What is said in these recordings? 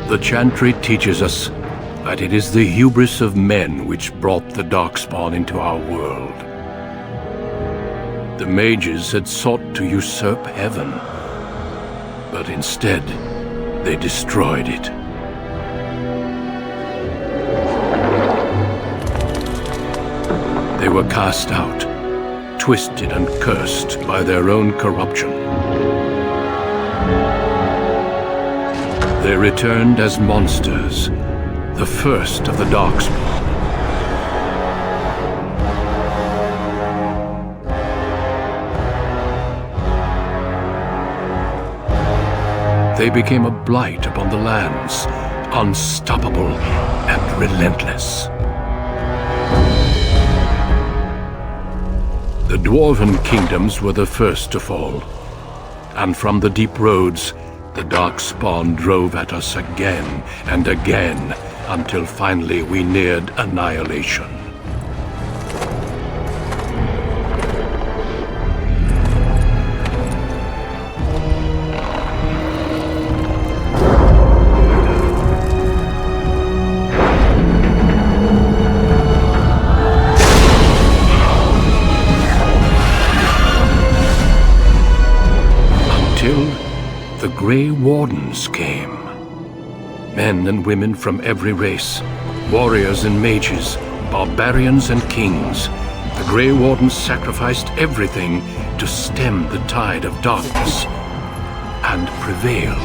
The Chantry teaches us that it is the hubris of men which brought the Darkspawn into our world. The mages had sought to usurp heaven, but instead, they destroyed it. They were cast out, twisted and cursed by their own corruption. They returned as monsters, the first of the Darkspawn. They became a blight upon the lands, unstoppable and relentless. The Dwarven kingdoms were the first to fall, and from the deep roads, the Darkspawn drove at us again and again, until finally we neared annihilation. The Grey Wardens came. Men and women from every race, warriors and mages, barbarians and kings. The Grey Wardens sacrificed everything to stem the tide of darkness, and prevailed.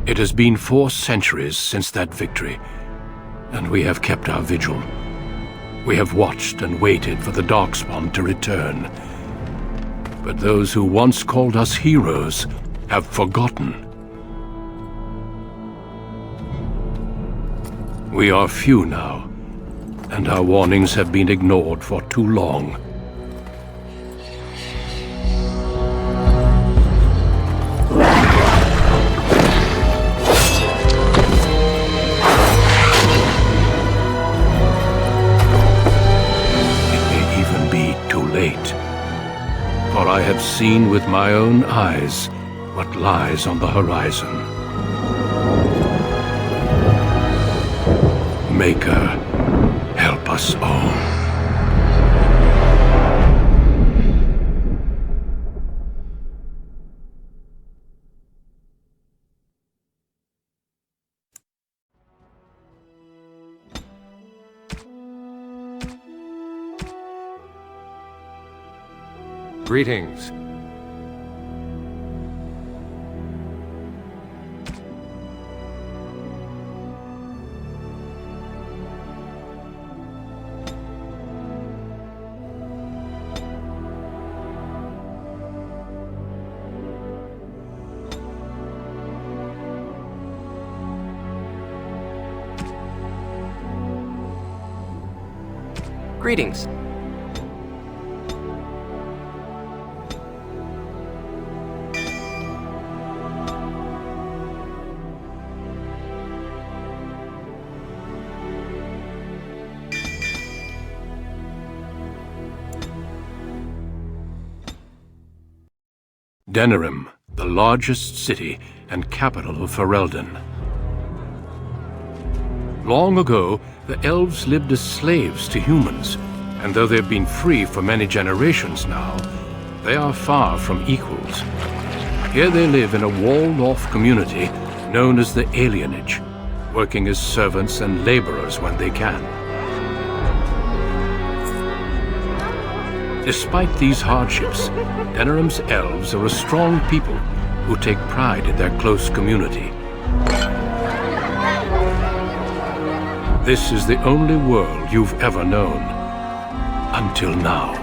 It has been 4 centuries since that victory, and we have kept our vigil. We have watched and waited for the Darkspawn to return. But those who once called us heroes have forgotten. We are few now, and our warnings have been ignored for too long. For I have seen with my own eyes what lies on the horizon. Maker, help us all. Greetings. Greetings. Denerim, the largest city and capital of Ferelden. Long ago, the elves lived as slaves to humans, and though they've been free for many generations now, they are far from equals. Here they live in a walled-off community known as the Alienage, working as servants and laborers when they can. Despite these hardships, Denerim's elves are a strong people who take pride in their close community. This is the only world you've ever known. Until now.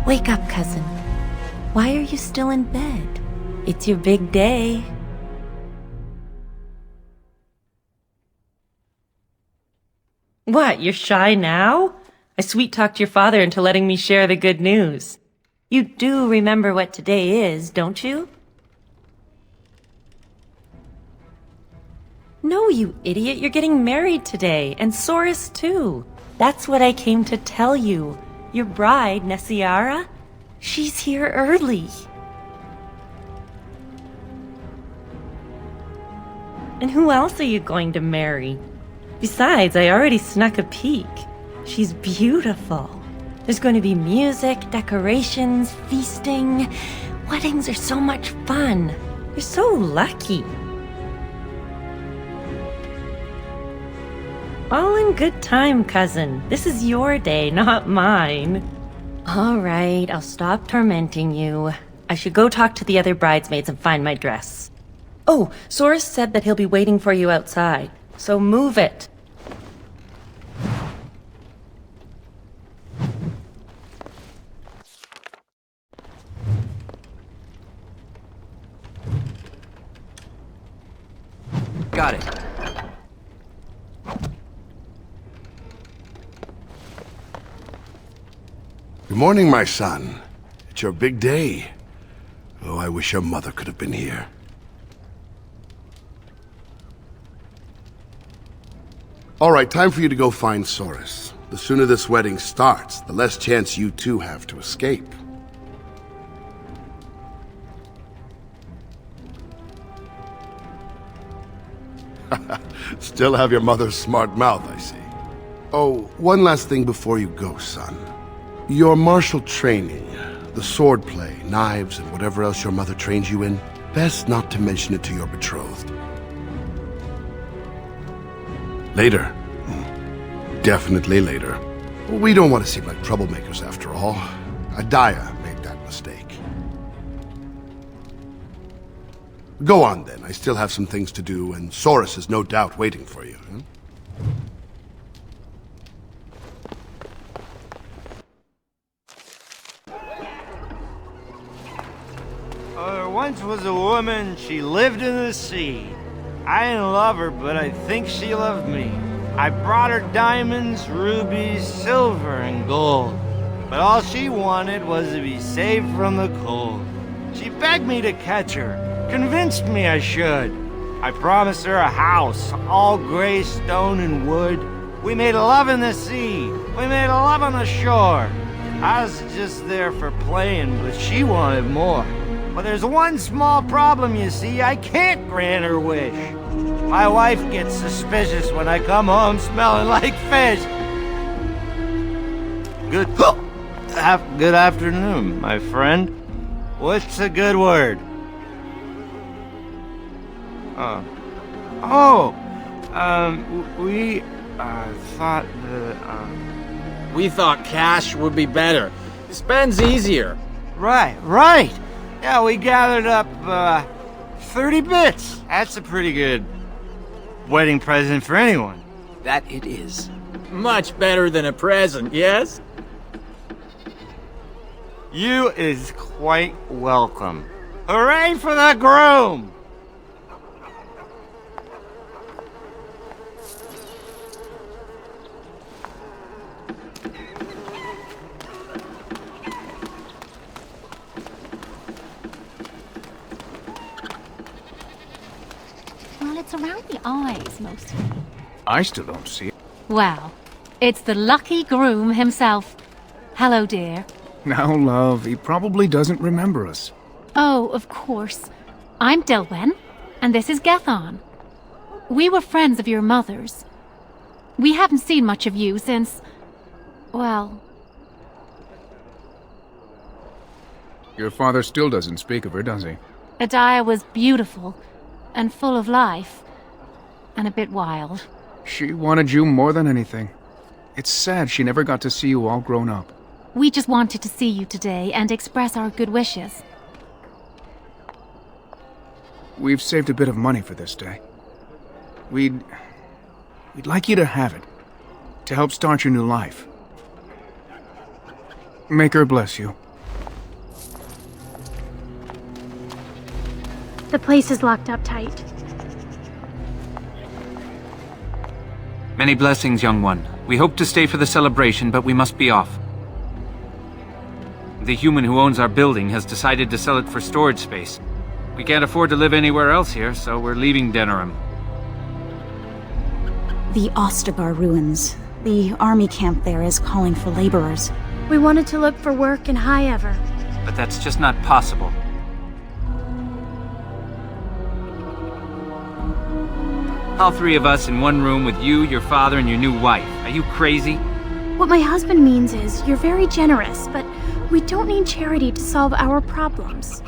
Wake up, cousin. Why are you still in bed? It's your big day. What, you're shy now? I sweet-talked your father into letting me share the good news. You do remember what today is, don't you? No, you idiot. You're getting married today, and Soris too. That's what I came to tell you. Your bride, Nessiara, she's here early. And who else are you going to marry? Besides, I already snuck a peek. She's beautiful. There's going to be music, decorations, feasting. Weddings are so much fun. You're so lucky. All in good time, cousin. This is your day, not mine. All right, I'll stop tormenting you. I should go talk to the other bridesmaids and find my dress. Oh, Soris said that he'll be waiting for you outside, so move it. Got it. Good morning, my son. It's your big day. Oh, I wish your mother could have been here. All right, time for you to go find Soris. The sooner this wedding starts, the less chance you two have to escape. Still have your mother's smart mouth, I see. Oh, one last thing before you go, son. Your martial training, the swordplay, knives, and whatever else your mother trains you in, best not to mention it to your betrothed. Later. Definitely later. We don't want to seem like troublemakers after all. Adaya made that mistake. Go on then, I still have some things to do, and Soris is no doubt waiting for you. There once was a woman, she lived in the sea. I didn't love her, but I think she loved me. I brought her diamonds, rubies, silver, and gold. But all she wanted was to be saved from the cold. She begged me to catch her, convinced me I should. I promised her a house, all gray stone and wood. We made love in the sea, we made love on the shore. I was just there for playing, but she wanted more. But there's one small problem, you see, I can't grant her wish. My wife gets suspicious when I come home smelling like fish. Good afternoon, my friend. What's a good word? We thought that, We thought cash would be better. Spend's easier. Right. Yeah, we gathered up, 30 bits. That's a pretty good wedding present for anyone. That it is. Much better than a present, yes? You is quite welcome. Hooray for the groom! Well, it's around the eyes, mostly. I still don't see it. Well, it's the lucky groom himself. Hello, dear. Now, love, he probably doesn't remember us. Oh, of course. I'm Dilwen, and this is Gethon. We were friends of your mother's. We haven't seen much of you since... well... Your father still doesn't speak of her, does he? Adaya was beautiful, and full of life, and a bit wild. She wanted you more than anything. It's sad she never got to see you all grown up. We just wanted to see you today and express our good wishes. We've saved a bit of money for this day. We'd like you to have it, to help start your new life. Make her bless you. The place is locked up tight. Many blessings, young one. We hope to stay for the celebration, but we must be off. The human who owns our building has decided to sell it for storage space. We can't afford to live anywhere else here, so we're leaving Denerim. The Ostagar ruins. The army camp there is calling for laborers. We wanted to look for work in High Ever. But that's just not possible. All three of us in one room with you, your father, and your new wife. Are you crazy? What my husband means is, you're very generous, but we don't need charity to solve our problems.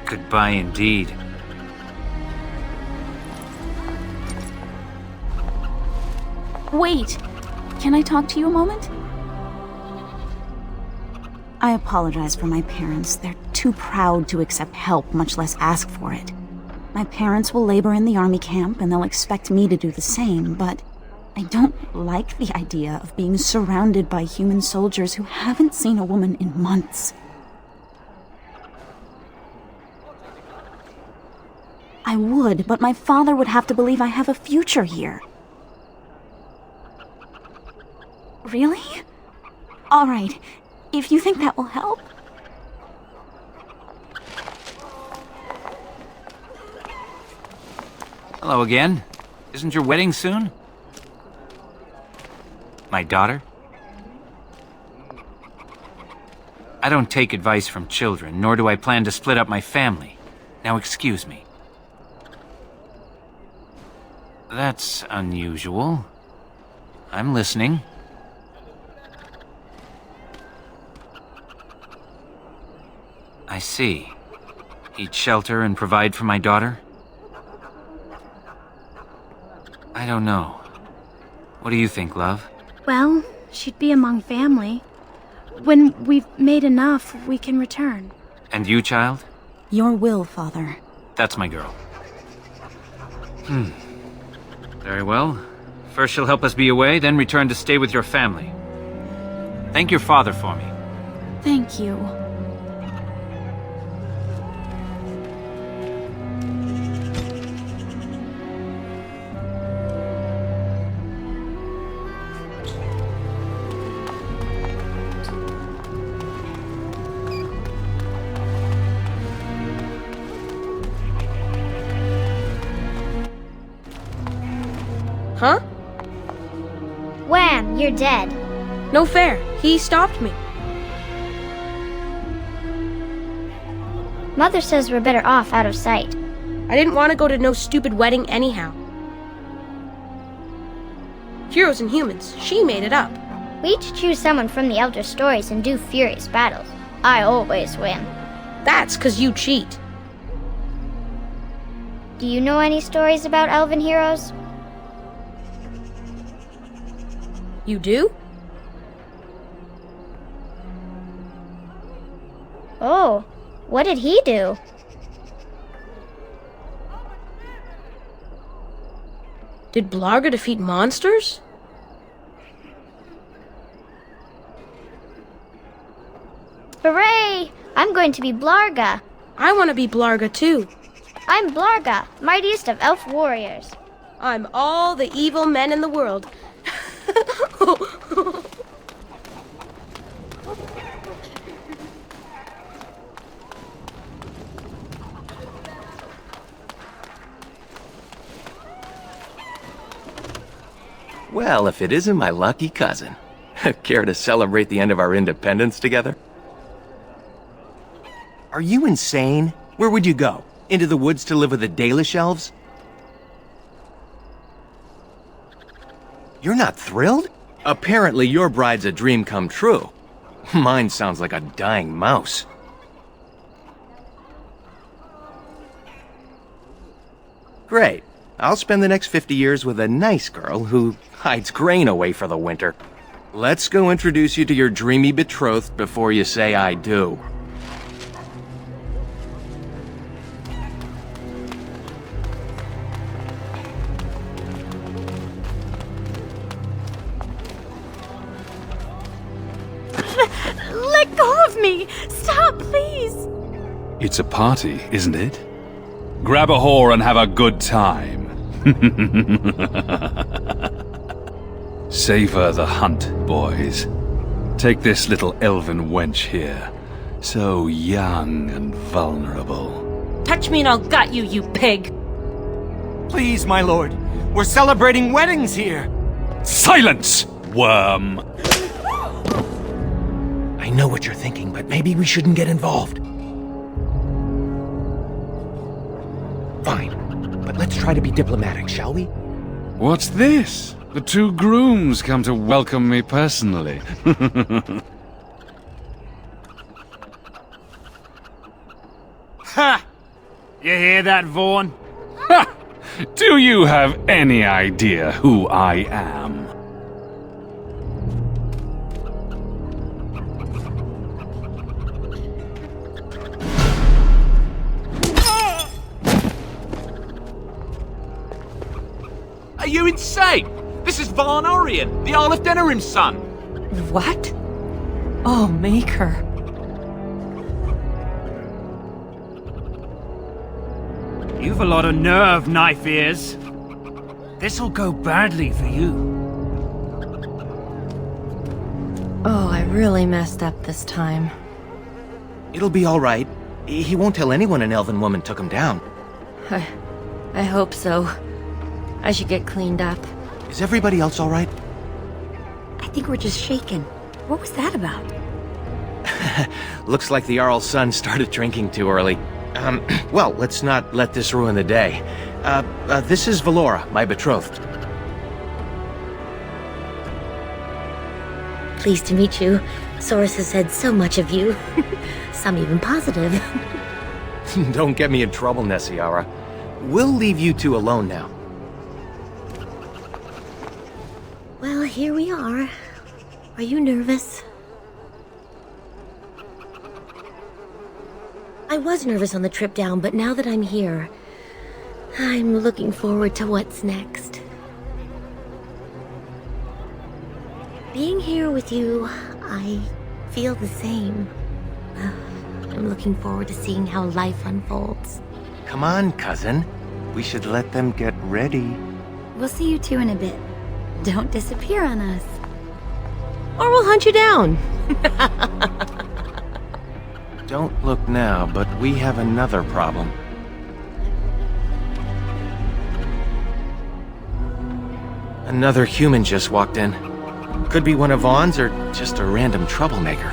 Goodbye indeed. Wait! Can I talk to you a moment? I apologize for my parents. They're too proud to accept help, much less ask for it. My parents will labor in the army camp, and they'll expect me to do the same, but I don't like the idea of being surrounded by human soldiers who haven't seen a woman in months. I would, but my father would have to believe I have a future here. Really? All right. If you think that will help. Hello again. Isn't your wedding soon? My daughter? I don't take advice from children, nor do I plan to split up my family. Now excuse me. That's unusual. I'm listening. I see. He'd shelter and provide for my daughter? I don't know. What do you think, love? Well, she'd be among family. When we've made enough, we can return. And you, child? Your will, Father. That's my girl. Very well. First she'll help us be away, then return to stay with your family. Thank your father for me. Thank you. Huh? Wham! You're dead. No fair. He stopped me. Mother says we're better off out of sight. I didn't want to go to no stupid wedding anyhow. Heroes and humans. She made it up. We each choose someone from the Elder Stories and do furious battles. I always win. That's 'cause you cheat. Do you know any stories about elven heroes? You do? Oh, what did he do? Did Blarga defeat monsters? Hooray! I'm going to be Blarga. I want to be Blarga too. I'm Blarga, mightiest of elf warriors. I'm all the evil men in the world. Well, if it isn't my lucky cousin. Care to celebrate the end of our independence together? Are you insane? Where would you go? Into the woods to live with the Dalish elves? You're not thrilled? Apparently your bride's a dream come true. Mine sounds like a dying mouse. Great. I'll spend the next 50 years with a nice girl who hides grain away for the winter. Let's go introduce you to your dreamy betrothed before you say I do. Let go of me! Stop, please! It's a party, isn't it? Grab a whore and have a good time. Savor the hunt, boys. Take this little elven wench here. So young and vulnerable. Touch me and I'll gut you, you pig! Please, my lord. We're celebrating weddings here. Silence, worm! I know what you're thinking, but maybe we shouldn't get involved. Fine, but let's try to be diplomatic, shall we? What's this? The two grooms come to welcome me personally. Ha! You hear that, Vaughn? Ha! Do you have any idea who I am? Are you insane? This is Varn Orion, the Earl of Denerim's son. What? Oh, Maker. You've a lot of nerve, Knife Ears. This'll go badly for you. Oh, I really messed up this time. It'll be all right. He won't tell anyone an elven woman took him down. I hope so. I should get cleaned up. Is everybody else all right? I think we're just shaken. What was that about? Looks like the Jarl's son started drinking too early. Well, let's not let this ruin the day. This is Valora, my betrothed. Pleased to meet you. Source has said so much of you. Some even positive. Don't get me in trouble, Nessiara. We'll leave you two alone now. Well, here we are. Are you nervous? I was nervous on the trip down, but now that I'm here, I'm looking forward to what's next. Being here with you, I feel the same. I'm looking forward to seeing how life unfolds. Come on, cousin. We should let them get ready. We'll see you two in a bit. Don't disappear on us. Or we'll hunt you down. Don't look now, but we have another problem. Another human just walked in. Could be one of Vaughn's or just a random troublemaker.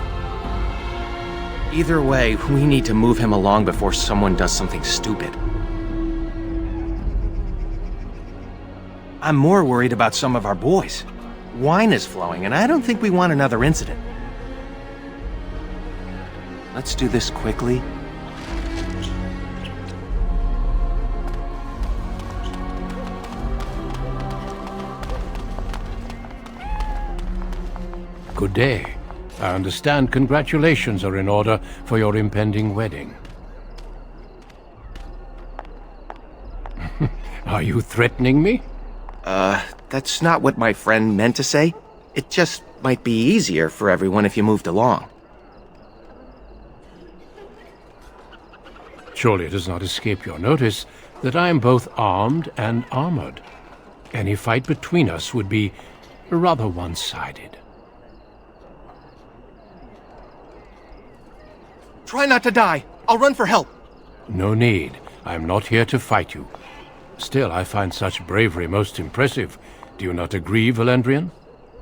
Either way, we need to move him along before someone does something stupid. I'm more worried about some of our boys. Wine is flowing, and I don't think we want another incident. Let's do this quickly. Good day. I understand congratulations are in order for your impending wedding. Are you threatening me? That's not what my friend meant to say. It just might be easier for everyone if you moved along. Surely it does not escape your notice that I am both armed and armored. Any fight between us would be rather one-sided. Try not to die. I'll run for help. No need. I am not here to fight you. Still, I find such bravery most impressive. Do you not agree, Valendrian?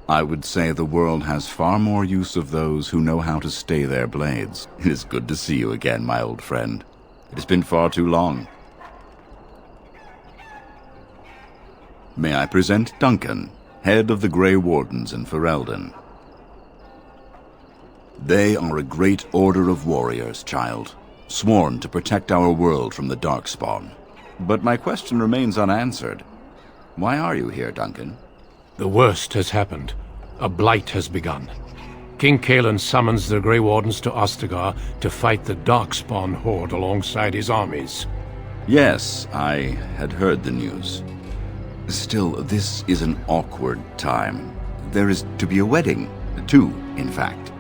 I would say the world has far more use of those who know how to stay their blades. It is good to see you again, my old friend. It has been far too long. May I present Duncan, head of the Grey Wardens in Ferelden. They are a great order of warriors, child, sworn to protect our world from the Darkspawn. But my question remains unanswered. Why are you here, Duncan? The worst has happened. A blight has begun. King Kalen summons the Grey Wardens to Ostagar to fight the Darkspawn horde alongside his armies. Yes, I had heard the news. Still, this is an awkward time. There is to be a wedding. Two, in fact.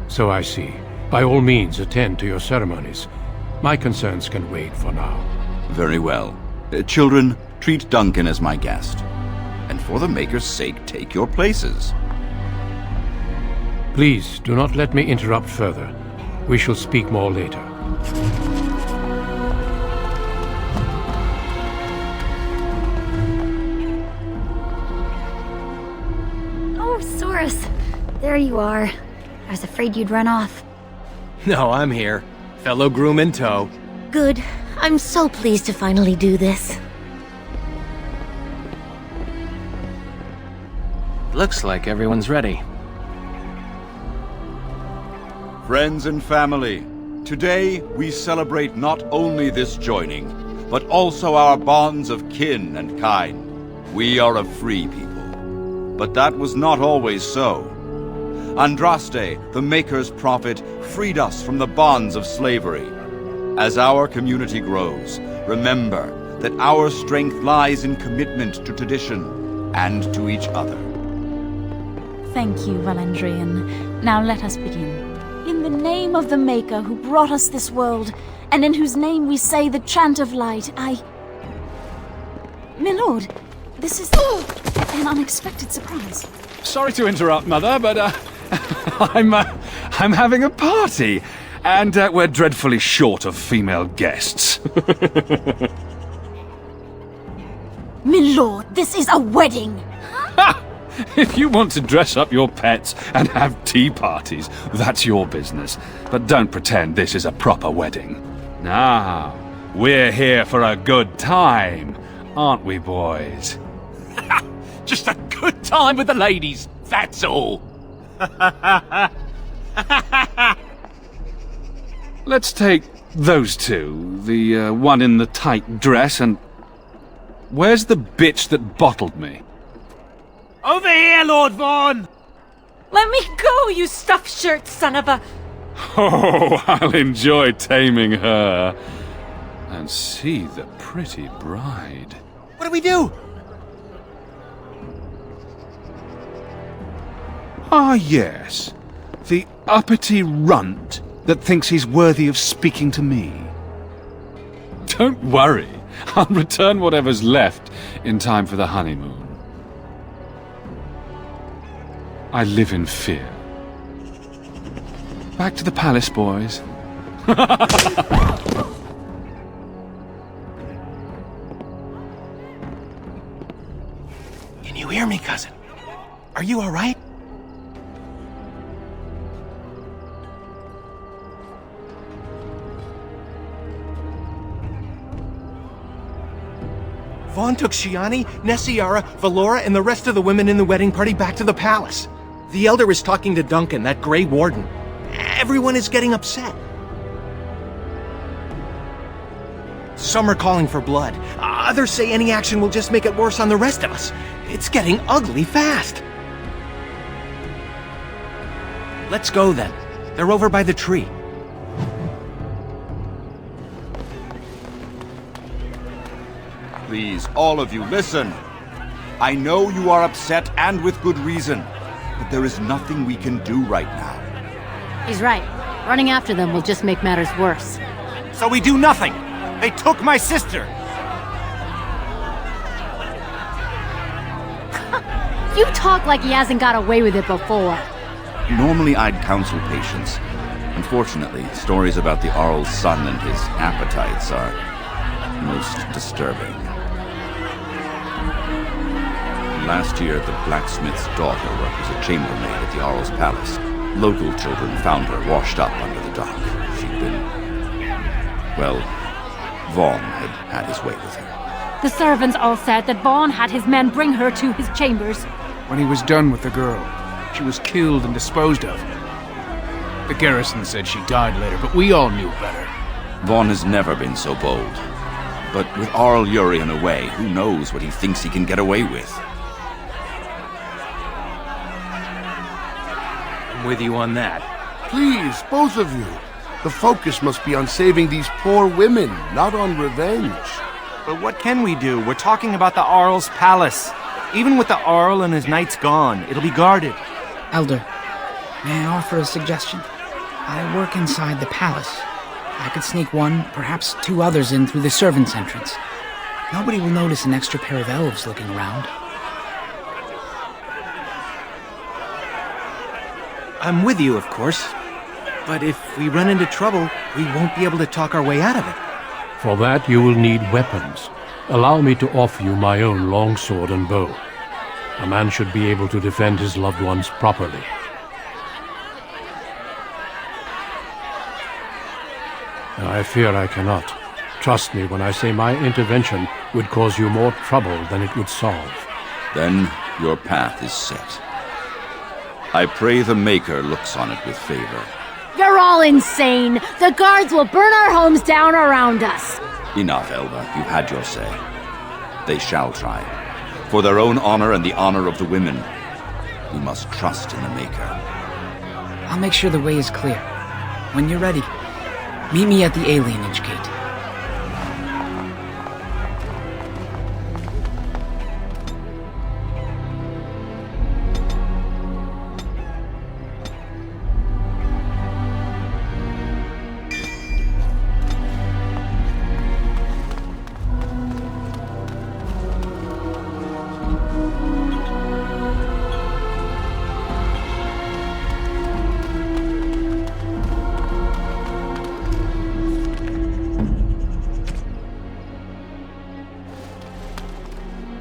So I see. By all means, attend to your ceremonies. My concerns can wait for now. Very well. Children, treat Duncan as my guest. And for the Maker's sake, take your places. Please, do not let me interrupt further. We shall speak more later. Oh, Saurus. There you are. I was afraid you'd run off. No, I'm here. Fellow groom in tow. Good. I'm so pleased to finally do this. Looks like everyone's ready. Friends and family, today we celebrate not only this joining, but also our bonds of kin and kind. We are a free people. But that was not always so. Andraste, the Maker's prophet, freed us from the bonds of slavery. As our community grows, remember that our strength lies in commitment to tradition and to each other. Thank you, Valandrian. Now let us begin. In the name of the Maker who brought us this world, and in whose name we say the chant of light, My lord, this is an unexpected surprise. Sorry to interrupt, Mother, but I'm having a party, and we're dreadfully short of female guests. My lord, this is a wedding! If you want to dress up your pets and have tea parties, that's your business. But don't pretend this is a proper wedding. Now, we're here for a good time, aren't we, boys? Just a good time with the ladies, that's all. Let's take those two, the one in the tight dress and... Where's the bitch that bottled me? Over here, Lord Vaughn! Let me go, you stuffed shirt son of a... Oh, I'll enjoy taming her. And see the pretty bride. What do we do? Ah, yes. The uppity runt that thinks he's worthy of speaking to me. Don't worry. I'll return whatever's left in time for the honeymoon. I live in fear. Back to the palace, boys. Can you hear me, cousin? Are you all right? Vaughn took Shiani, Nessiara, Valora, and the rest of the women in the wedding party back to the palace. The Elder is talking to Duncan, that Grey Warden. Everyone is getting upset. Some are calling for blood. Others say any action will just make it worse on the rest of us. It's getting ugly fast. Let's go then. They're over by the tree. Please, all of you, listen. I know you are upset, and with good reason. But there is nothing we can do right now. He's right. Running after them will just make matters worse. So we do nothing. They took my sister. You talk like he hasn't got away with it before. Normally I'd counsel patience. Unfortunately, stories about the Arl's son and his appetites are most disturbing. Last year, the blacksmith's daughter worked as a chambermaid at the Arl's palace. Local children found her washed up under the dock. She'd been... well, Vaughn had had his way with her. The servants all said that Vaughn had his men bring her to his chambers. When he was done with the girl, she was killed and disposed of. The garrison said she died later, but we all knew better. Vaughn has never been so bold. But with Arl Urian away, who knows what he thinks he can get away with? I'm with you on that. Please, both of you. The focus must be on saving these poor women, not on revenge. But what can we do? We're talking about the Arl's palace. Even with the Arl and his knights gone, it'll be guarded. Elder, may I offer a suggestion? I work inside the palace. I could sneak one, perhaps two others in through the servants' entrance. Nobody will notice an extra pair of elves looking around. I'm with you, of course. But if we run into trouble, we won't be able to talk our way out of it. For that, you will need weapons. Allow me to offer you my own longsword and bow. A man should be able to defend his loved ones properly. I fear I cannot. Trust me when I say my intervention would cause you more trouble than it would solve. Then your path is set. I pray the Maker looks on it with favor. You're all insane! The guards will burn our homes down around us! Enough, Elva. You've had your say. They shall try. For their own honor and the honor of the women, we must trust in the Maker. I'll make sure the way is clear. When you're ready, meet me at the Alienage gate.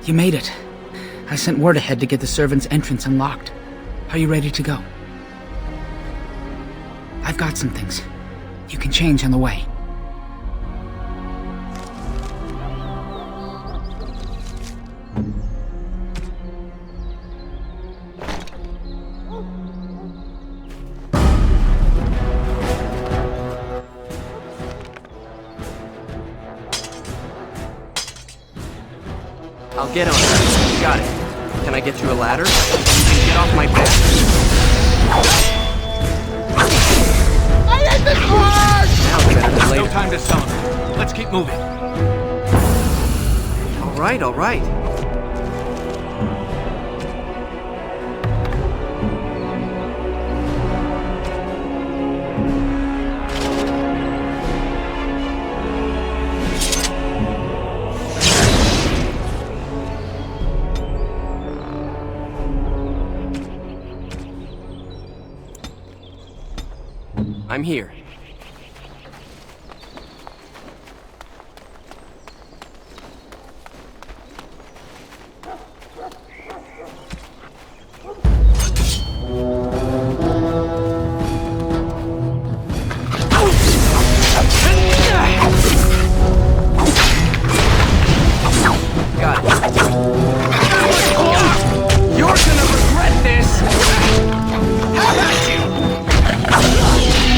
You made it. I sent word ahead to get the servants' entrance unlocked. Are you ready to go? I've got some things. You can change on the way. I'll get on it. You got it. Can I get you a ladder? You can get off my back. I hit the card! Now better than later. No time to celebrate. Let's keep moving. All right, all right. I'm here. Got it. You're gonna regret this! How about you?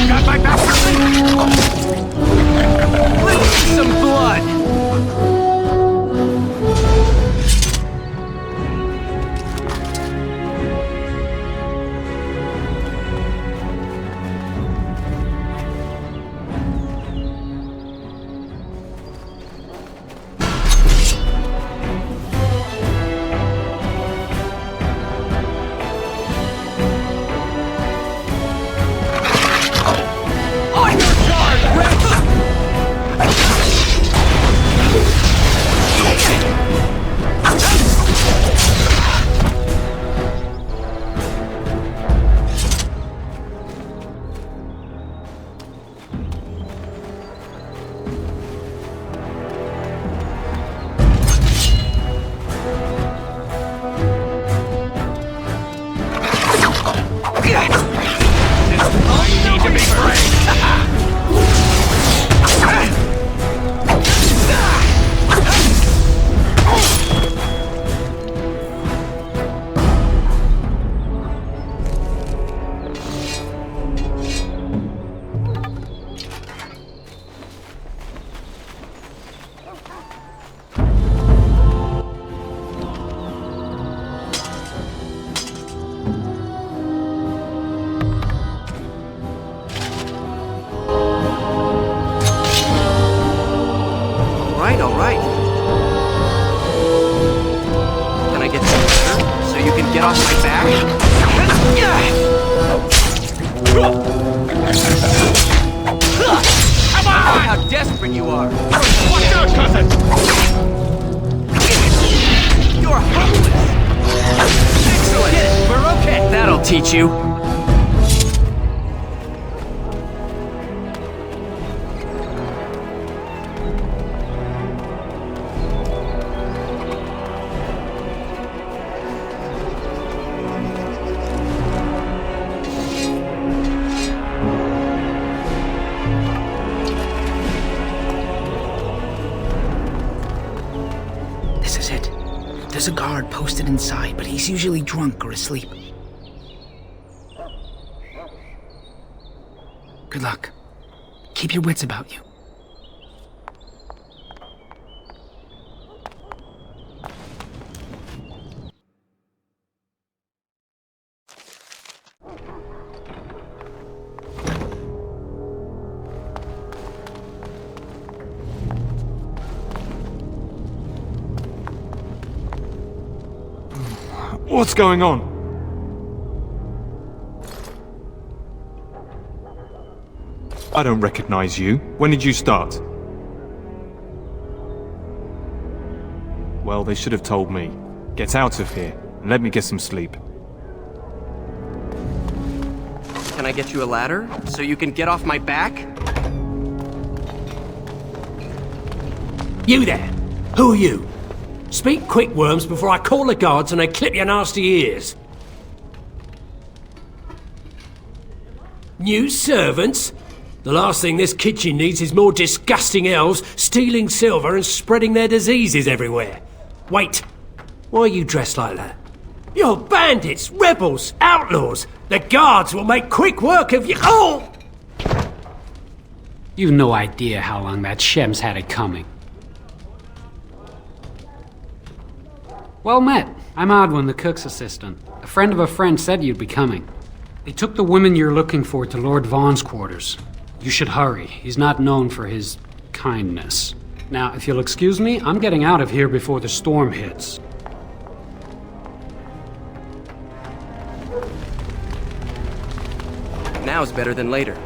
Got my back for me? Let's see some blood! All right. Can I get you a ladder so you can get off my back? Come on! How desperate you are! Watch out, cousin! You're hopeless! Excellent! We're okay! That'll teach you! This is it. There's a guard posted inside, but he's usually drunk or asleep. Good luck. Keep your wits about you. What's going on? I don't recognize you. When did you start? Well, they should have told me. Get out of here, and let me get some sleep. Can I get you a ladder, so you can get off my back? You there! Who are you? Speak quick, worms, before I call the guards and they clip your nasty ears. New servants? The last thing this kitchen needs is more disgusting elves stealing silver and spreading their diseases everywhere. Wait, why are you dressed like that? You're bandits, rebels, outlaws. The guards will make quick work of you. Oh! You've no idea how long that Shem's had it coming. Well met. I'm Odwin, the cook's assistant. A friend of a friend said you'd be coming. They took the women you're looking for to Lord Vaughn's quarters. You should hurry. He's not known for his kindness. Now, if you'll excuse me, I'm getting out of here before the storm hits. Now's better than later.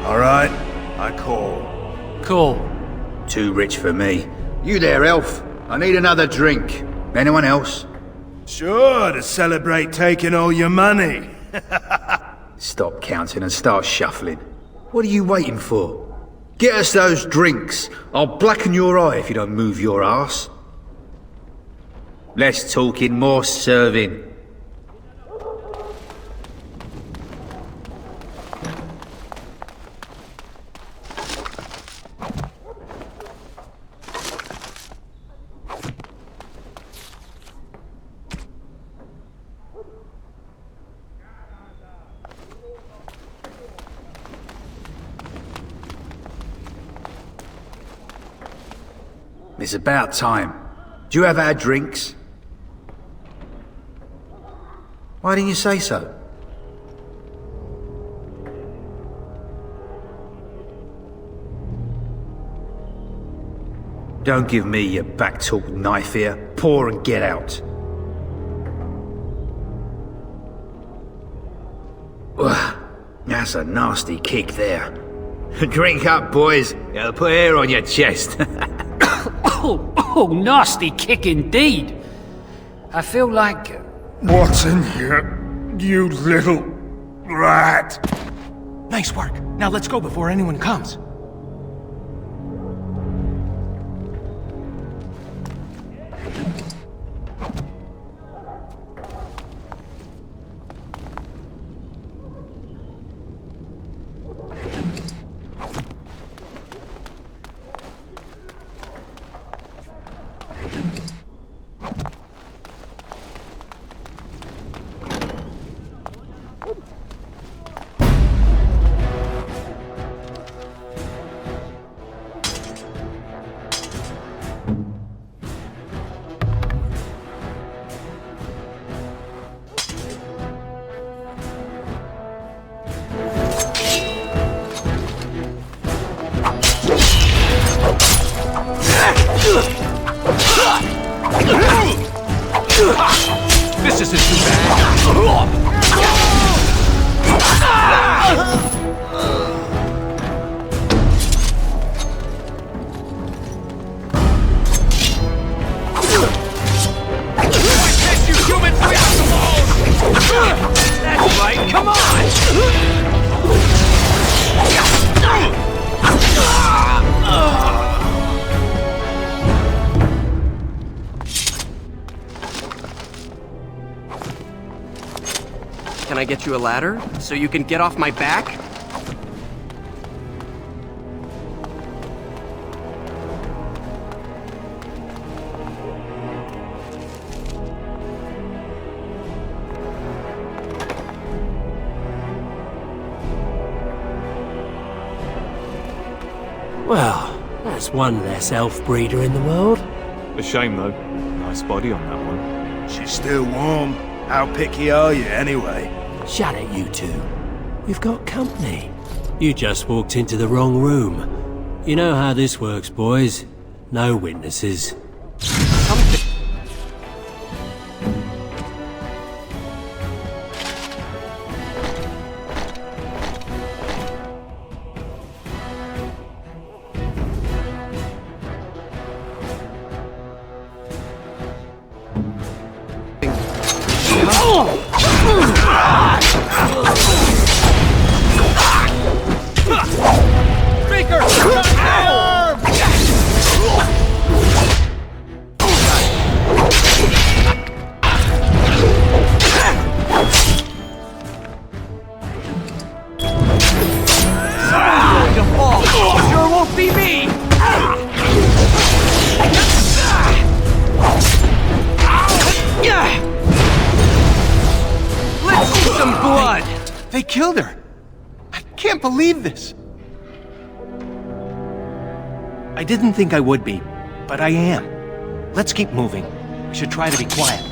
Alright, I call. Cool. Too rich for me. You there, elf? I need another drink. Anyone else? Sure, to celebrate taking all your money. Stop counting and start shuffling. What are you waiting for? Get us those drinks. I'll blacken your eye if you don't move your ass. Less talking, more serving. It's about time. Do you have our drinks? Why didn't you say so? Don't give me your back-talk knife here. Pour and get out. Ugh, that's a nasty kick there. Drink up, boys. It'll put hair on your chest. Oh, nasty kick indeed. I feel like... What's in here, you little rat? Nice work. Now let's go before anyone comes. This isn't too bad. That's right, come on! Can I get you a ladder so you can get off my back? Well, that's one less elf breeder in the world. A shame, though. Nice body on that one. She's still warm. How picky are you, anyway? Shut it, you two. We've got company. You just walked into the wrong room. You know how this works, boys. No witnesses. They killed her! I can't believe this! I didn't think I would be, but I am. Let's keep moving. We should try to be quiet.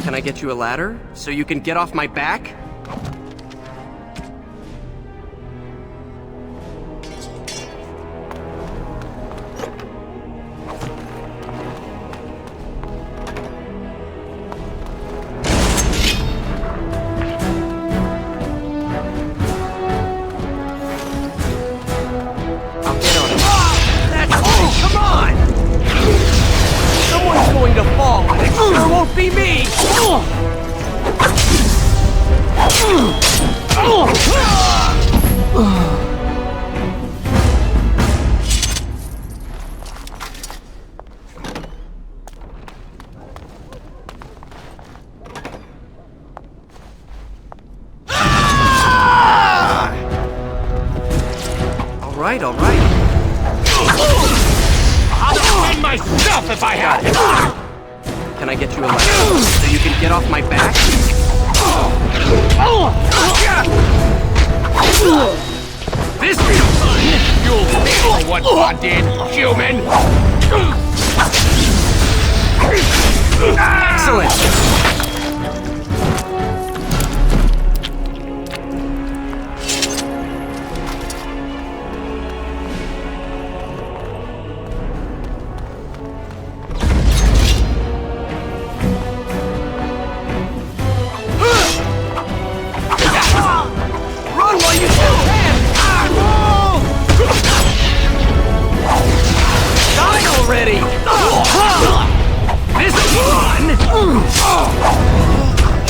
Can I get you a ladder so you can get off my back? All right. I'll defend myself if I had to. Can I get you a ladder so you can get off my back? This be fun! You'll pay for what God did, human! Excellent!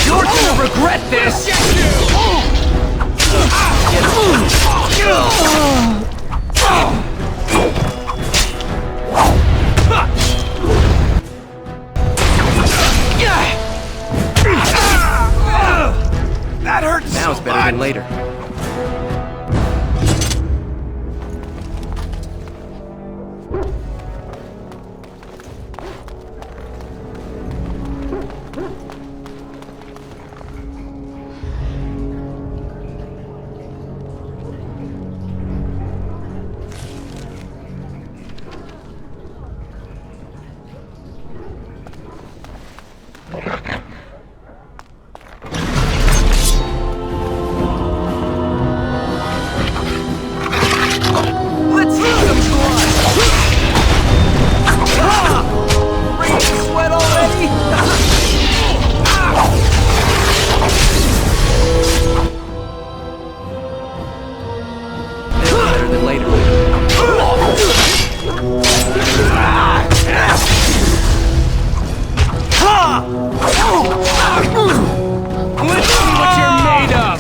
You're gonna regret this! That hurts. Now it's better than later. Let's see what you're made of!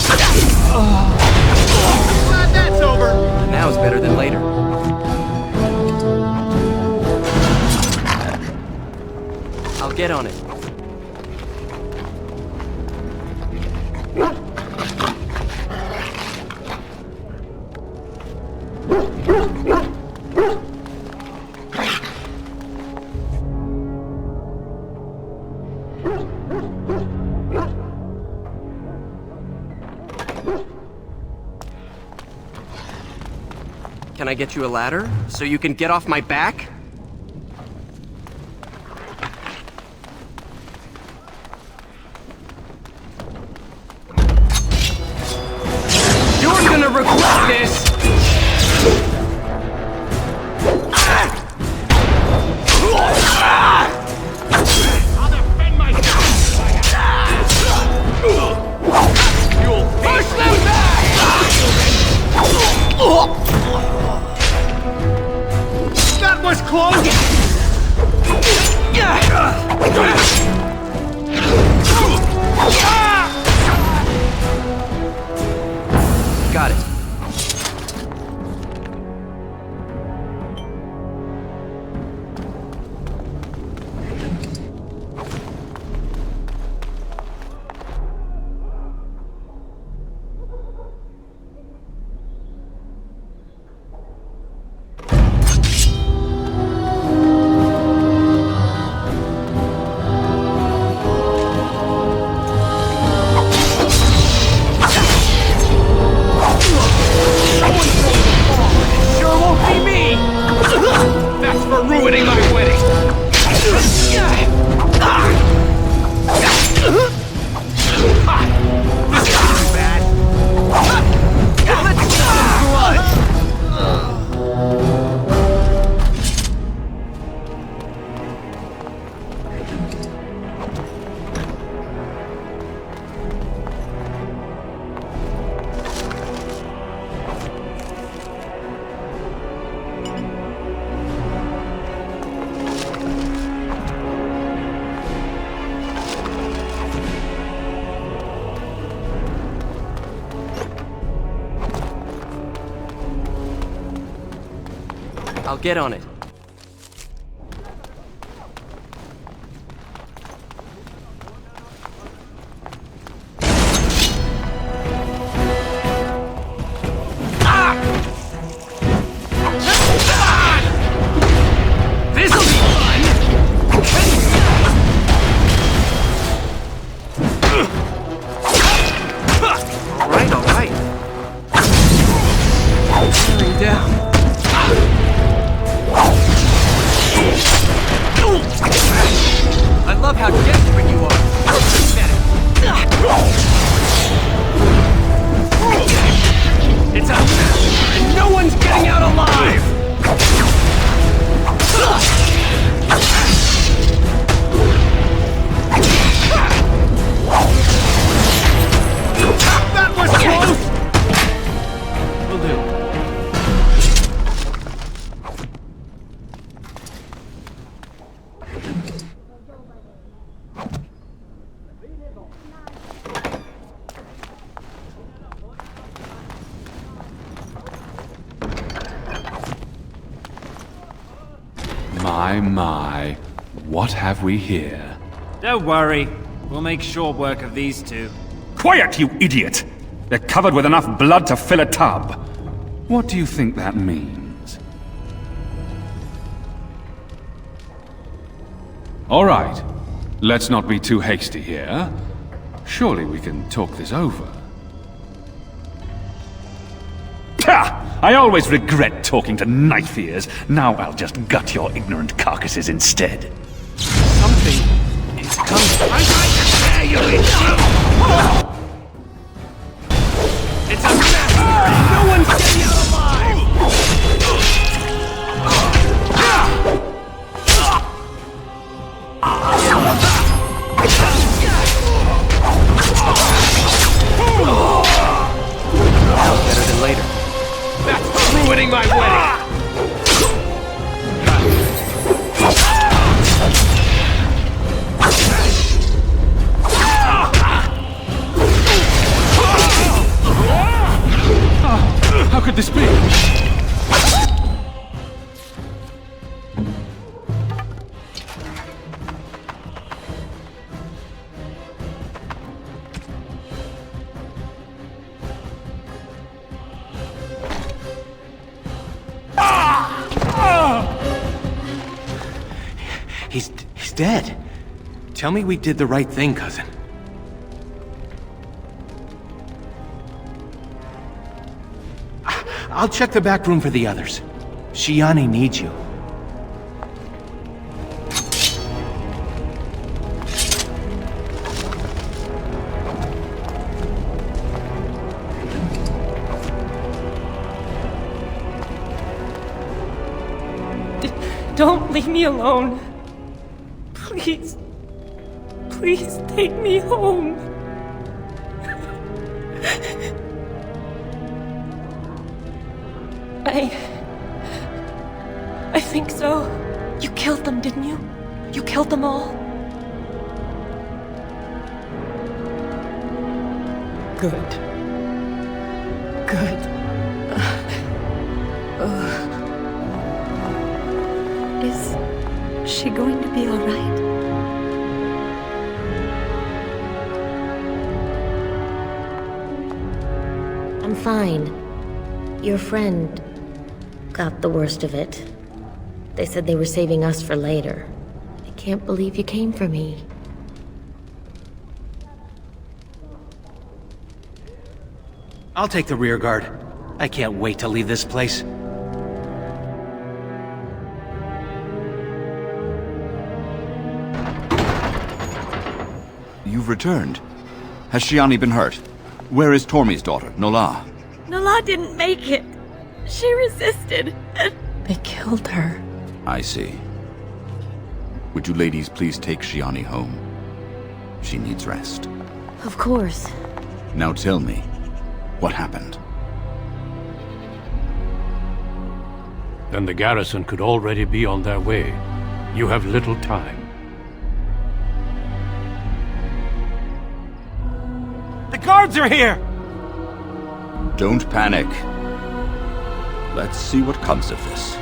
Glad that's over. Now's better than later. I'll get on it. Can I get you a ladder so you can get off my back? You're gonna regret this! I'll defend myself. You'll push them back. That was close. Got it. I'll get on it. This'll be fun! All right. Tearing down. I love how desperate you are. It's a mess, and no one's getting out alive! That was close. Will do. My, what have we here? Don't worry. We'll make short work of these two. Quiet, you idiot! They're covered with enough blood to fill a tub. What do you think that means? All right. Let's not be too hasty here. Surely we can talk this over. Ha! I always regret talking to knife ears. Now I'll just gut your ignorant carcasses instead. Something is coming. I'm going to tear you in two. It's a massacre! No one's getting out alive! Better than later. That's ruining my wedding. He's dead. Tell me we did the right thing, cousin. I'll check the back room for the others. Shiani needs you. Don't leave me alone. Please. Please take me home. I think so. You killed them, didn't you? You killed them all? Good. Good. Is she going to be all right? I'm fine. Your friend got the worst of it. They said they were saving us for later. I can't believe you came for me. I'll take the rear guard. I can't wait to leave this place. You've returned. Has Shiani been hurt? Where is Tormi's daughter, Nola? Nola didn't make it. She resisted. They killed her. I see. Would you ladies please take Shiani home? She needs rest. Of course. Now tell me, what happened? Then the garrison could already be on their way. You have little time. The guards are here! Don't panic. Let's see what comes of this.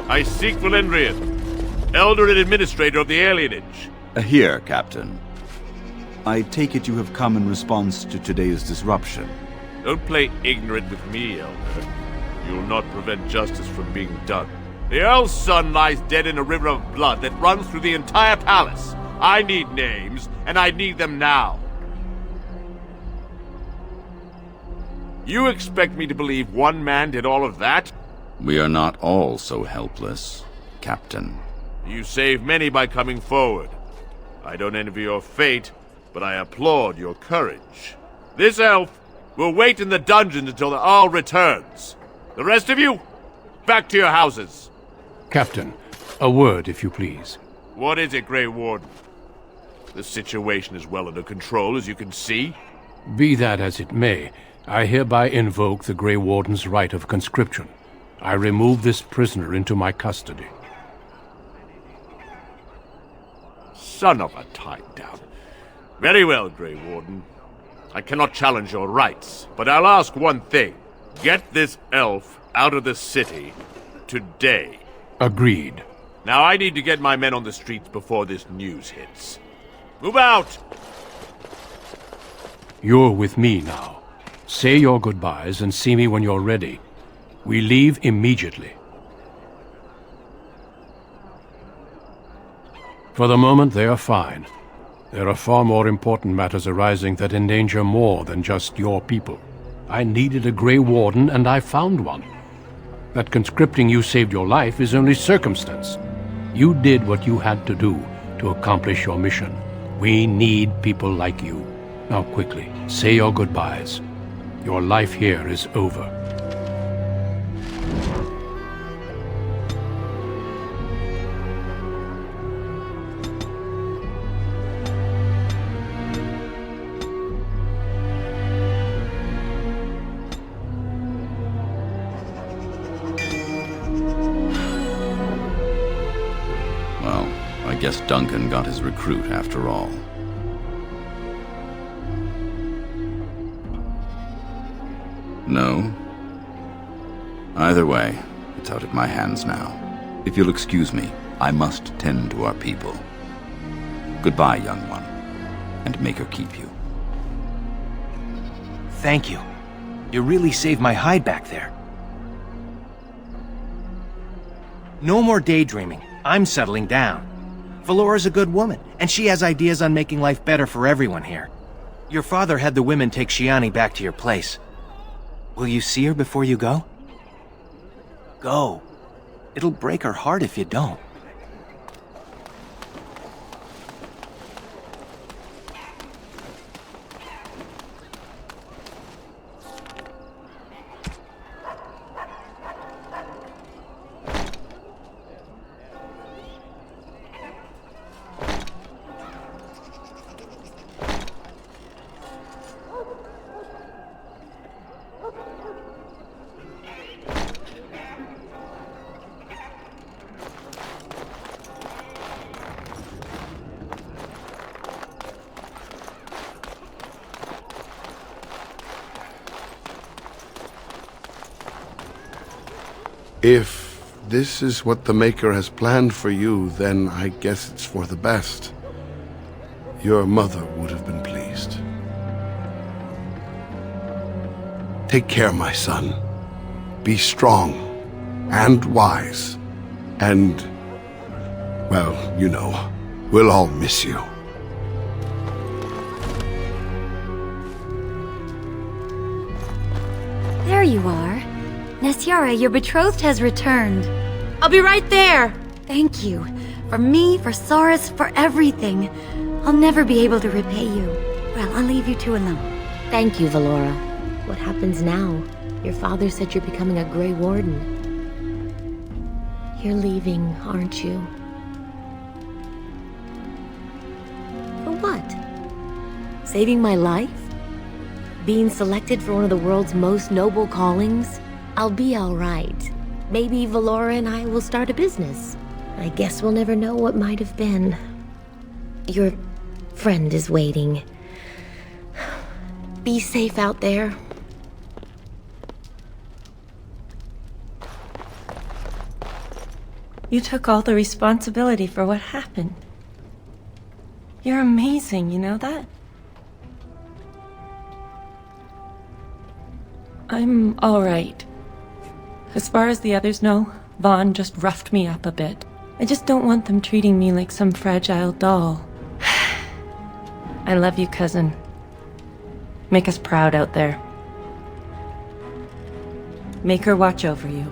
I seek Valendrian, Elder and Administrator of the Alienage. Here, Captain. I take it you have come in response to today's disruption. Don't play ignorant with me, Elder. You'll not prevent justice from being done. The Earl's son lies dead in a river of blood that runs through the entire palace. I need names, and I need them now. You expect me to believe one man did all of that? We are not all so helpless, Captain. You saved many by coming forward. I don't envy your fate, but I applaud your courage. This elf will wait in the dungeons until the Earl returns. The rest of you, back to your houses. Captain, a word, if you please. What is it, Grey Warden? The situation is well under control, as you can see. Be that as it may, I hereby invoke the Grey Warden's right of conscription. I remove this prisoner into my custody. Son of a tie-down. Very well, Grey Warden. I cannot challenge your rights, but I'll ask one thing. Get this elf out of the city today. Agreed. Now I need to get my men on the streets before this news hits. Move out! You're with me now. Say your goodbyes and see me when you're ready. We leave immediately. For the moment, they are fine. There are far more important matters arising that endanger more than just your people. I needed a Grey Warden, and I found one. That conscripting you saved your life is only circumstance. You did what you had to do to accomplish your mission. We need people like you. Now quickly, say your goodbyes. Your life here is over. Well, I guess Duncan got his recruit after all. No? Either way, it's out of my hands now. If you'll excuse me, I must tend to our people. Goodbye, young one, and may her keep you. Thank you. You really saved my hide back there. No more daydreaming. I'm settling down. Valora's a good woman, and she has ideas on making life better for everyone here. Your father had the women take Shiani back to your place. Will you see her before you go? Go. It'll break her heart if you don't. If this is what the Maker has planned for you, then I guess it's for the best. Your mother would have been pleased. Take care, my son. Be strong and wise. And, well, you know, we'll all miss you. There you are. Nesyara, your betrothed has returned. I'll be right there! Thank you. For me, for Saurus, for everything. I'll never be able to repay you. Well, I'll leave you two alone. Thank you, Valora. What happens now? Your father said you're becoming a Grey Warden. You're leaving, aren't you? For what? Saving my life? Being selected for one of the world's most noble callings? I'll be all right. Maybe Valora and I will start a business. I guess we'll never know what might have been. Your friend is waiting. Be safe out there. You took all the responsibility for what happened. You're amazing, you know that? I'm all right. As far as the others know, Vaughn just roughed me up a bit. I just don't want them treating me like some fragile doll. I love you, cousin. Make us proud out there. Make her watch over you.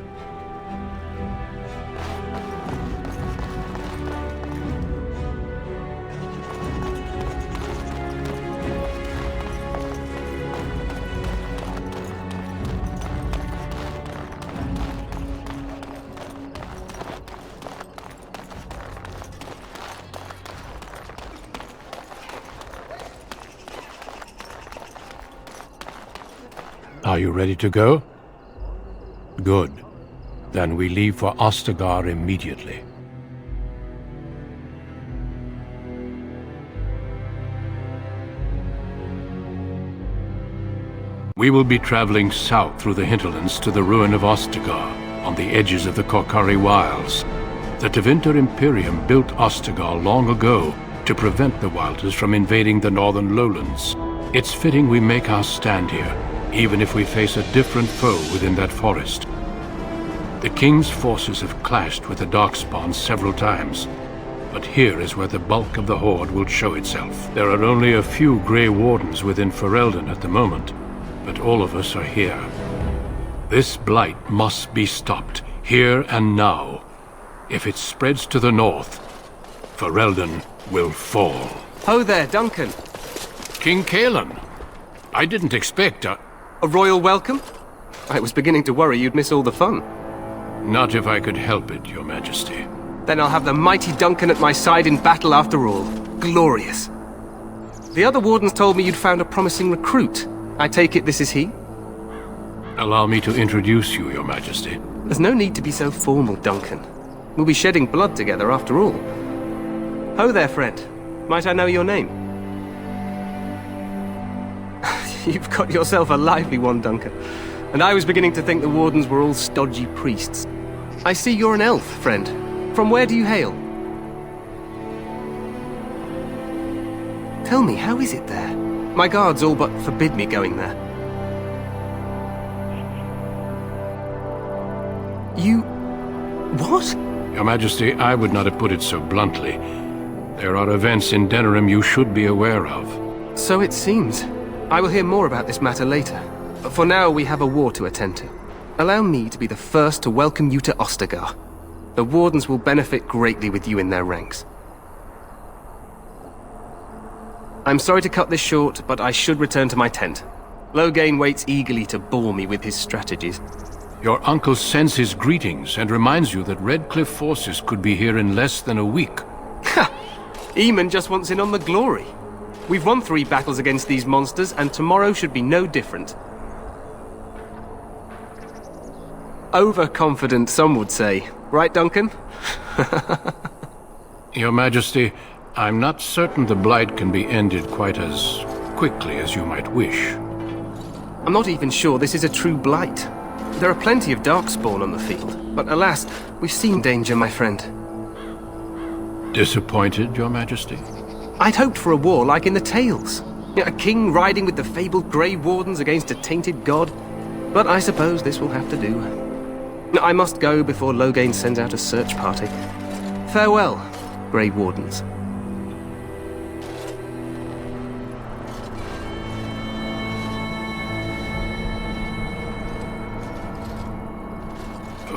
Are you ready to go? Good. Then we leave for Ostagar immediately. We will be traveling south through the hinterlands to the ruin of Ostagar, on the edges of the Korkari Wilds. The Tevinter Imperium built Ostagar long ago to prevent the Wilders from invading the northern lowlands. It's fitting we make our stand here, even if we face a different foe within that forest. The King's forces have clashed with the Darkspawn several times, but here is where the bulk of the Horde will show itself. There are only a few Grey Wardens within Ferelden at the moment, but all of us are here. This blight must be stopped, here and now. If it spreads to the north, Ferelden will fall. Ho there, Duncan. King Kalen. I didn't expect a royal welcome? I was beginning to worry you'd miss all the fun. Not if I could help it, Your Majesty. Then I'll have the mighty Duncan at my side in battle after all. Glorious. The other wardens told me you'd found a promising recruit. I take it this is he? Allow me to introduce you, Your Majesty. There's no need to be so formal, Duncan. We'll be shedding blood together after all. Ho there, friend. Might I know your name? You've got yourself a lively one, Duncan. And I was beginning to think the wardens were all stodgy priests. I see you're an elf, friend. From where do you hail? Tell me, how is it there? My guards all but forbid me going there. You... What? Your Majesty, I would not have put it so bluntly. There are events in Denerim you should be aware of. So it seems. I will hear more about this matter later. But for now, we have a war to attend to. Allow me to be the first to welcome you to Ostagar. The Wardens will benefit greatly with you in their ranks. I'm sorry to cut this short, but I should return to my tent. Loghain waits eagerly to bore me with his strategies. Your uncle sends his greetings and reminds you that Redcliffe forces could be here in less than a week. Ha! Eamon just wants in on the glory. We've won 3 battles against these monsters, and tomorrow should be no different. Overconfident, some would say. Right, Duncan? Your Majesty, I'm not certain the Blight can be ended quite as quickly as you might wish. I'm not even sure this is a true Blight. There are plenty of Darkspawn on the field, but alas, we've seen danger, my friend. Disappointed, Your Majesty? I'd hoped for a war like in the tales. A king riding with the fabled Grey Wardens against a tainted god. But I suppose this will have to do. I must go before Loghain sends out a search party. Farewell, Grey Wardens.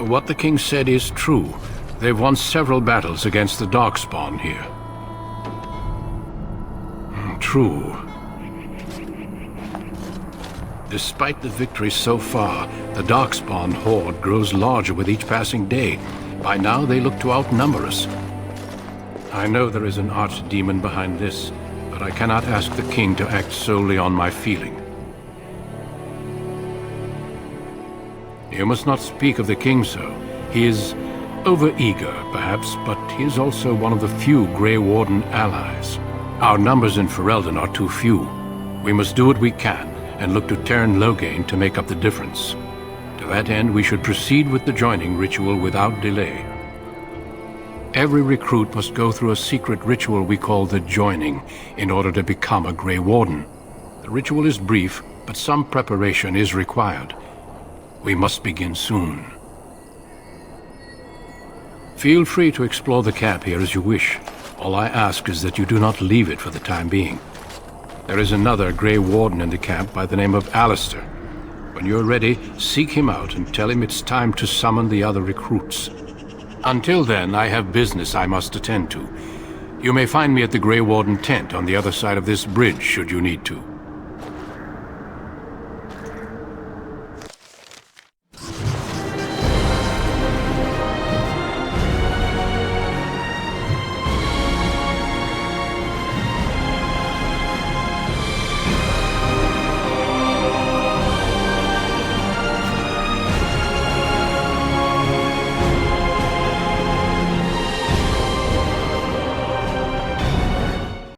What the king said is true. They've won several battles against the Darkspawn here. True. Despite the victories so far, the Darkspawn horde grows larger with each passing day. By now, they look to outnumber us. I know there is an archdemon behind this, but I cannot ask the king to act solely on my feeling. You must not speak of the king so. He is overeager, perhaps, but he is also one of the few Grey Warden allies. Our numbers in Ferelden are too few. We must do what we can, and look to Teyrn Loghain to make up the difference. To that end, we should proceed with the joining ritual without delay. Every recruit must go through a secret ritual we call the joining in order to become a Grey Warden. The ritual is brief, but some preparation is required. We must begin soon. Feel free to explore the camp here as you wish. All I ask is that you do not leave it for the time being. There is another Grey Warden in the camp by the name of Alistair. When you're ready, seek him out and tell him it's time to summon the other recruits. Until then, I have business I must attend to. You may find me at the Grey Warden tent on the other side of this bridge, should you need to.